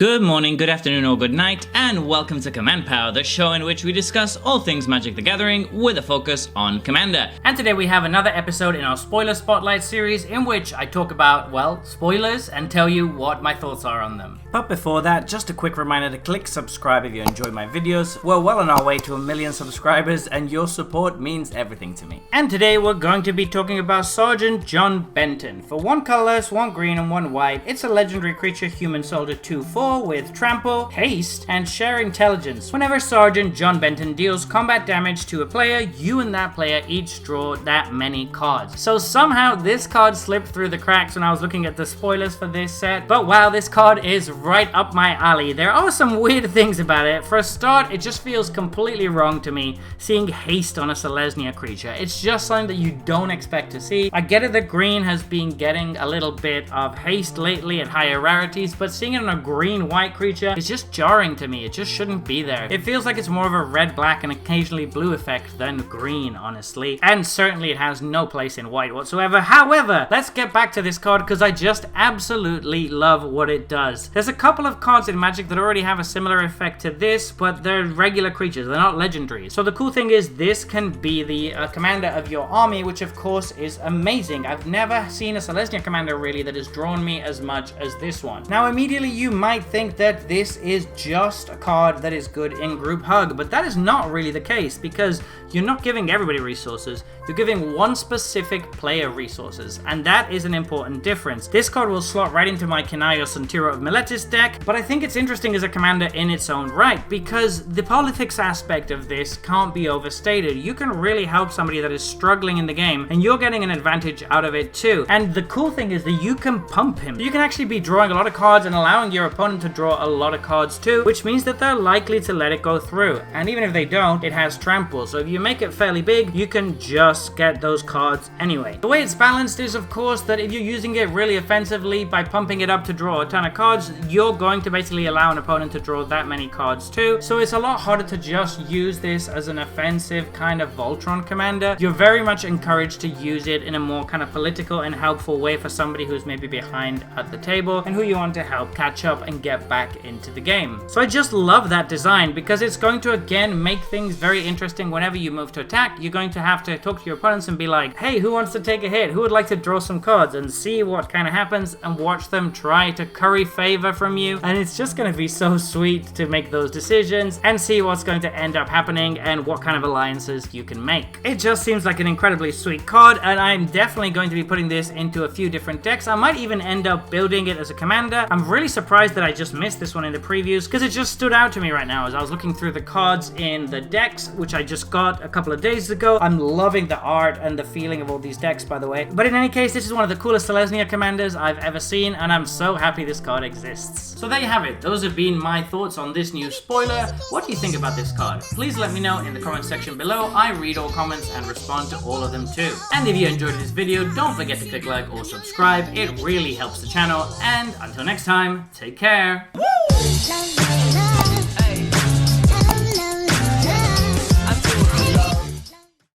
Good morning, good afternoon, or good night, and welcome to Command Power, the show in which we discuss all things Magic the Gathering with a focus on Commander. And today we have another episode in our Spoiler Spotlight series in which I talk about, well, spoilers and tell you what my thoughts are on them. But before that, just a quick reminder to click subscribe if you enjoy my videos. We're well on our way to 1 million subscribers and your support means everything to me. And today we're going to be talking about Sergeant John Benton. For 1 colorless, 1 green, and 1 white, it's a legendary creature, human soldier 2/4 with trample, haste, and share intelligence. Whenever Sergeant John Benton deals combat damage to a player, you and that player each draw that many cards. So somehow this card slipped through the cracks when I was looking at the spoilers for this set, but wow, this card is right up my alley. There are some weird things about it. For a start, it just feels completely wrong to me seeing haste on a Selesnya creature. It's just something that you don't expect to see. I get it that green has been getting a little bit of haste lately at higher rarities, but seeing it on a green-white creature is just jarring to me. It just shouldn't be there. It feels like it's more of a red-black and occasionally blue effect than green, honestly. And certainly it has no place in white whatsoever. However, let's get back to this card because I just absolutely love what it does. There's a couple of cards in Magic that already have a similar effect to this, but they're regular creatures. They're not legendaries. So the cool thing is this can be the commander of your army, which of course is amazing. I've never seen a Selesnya commander really that has drawn me as much as this one. Now immediately you might think that this is just a card that is good in group hug, but that is not really the case because you're not giving everybody resources, you're giving one specific player resources, and that is an important difference. This card will slot right into my Kenaios and Tiro of Meletis deck, but I think it's interesting as a commander in its own right because the politics aspect of this can't be overstated. You can really help somebody that is struggling in the game, and you're getting an advantage out of it too. And the cool thing is that you can pump him. You can actually be drawing a lot of cards and allowing your opponent to draw a lot of cards too, which means that they're likely to let it go through. And even if they don't, it has trample, so if you make it fairly big, you can just get those cards anyway. The way it's balanced is of course that if you're using it really offensively by pumping it up to draw a ton of cards, you're going to basically allow an opponent to draw that many cards too. So it's a lot harder to just use this as an offensive kind of Voltron commander. You're very much encouraged to use it in a more kind of political and helpful way for somebody who's maybe behind at the table and who you want to help catch up and get back into the game. So I just love that design because it's going to again make things very interesting. Whenever you move to attack, you're going to have to talk to your opponents and be like, hey, who wants to take a hit? Who would like to draw some cards? And see what kind of happens and watch them try to curry favor from you. And it's just going to be so sweet to make those decisions and see what's going to end up happening and what kind of alliances you can make. It just seems like an incredibly sweet card, and I'm definitely going to be putting this into a few different decks. I might even end up building it as a commander. I'm really surprised that I just missed this one in the previews because it just stood out to me right now as I was looking through the cards in the decks, which I just got a couple of days ago. I'm loving the art and the feeling of all these decks, by the way. But in any case, this is one of the coolest Selesnya commanders I've ever seen, and I'm so happy this card exists. So there you have it. Those have been my thoughts on this new spoiler. What do you think about this card? Please let me know in the comment section below. I read all comments and respond to all of them too. And if you enjoyed this video, don't forget to click like or subscribe. It really helps the channel. And until next time, take care. Woo!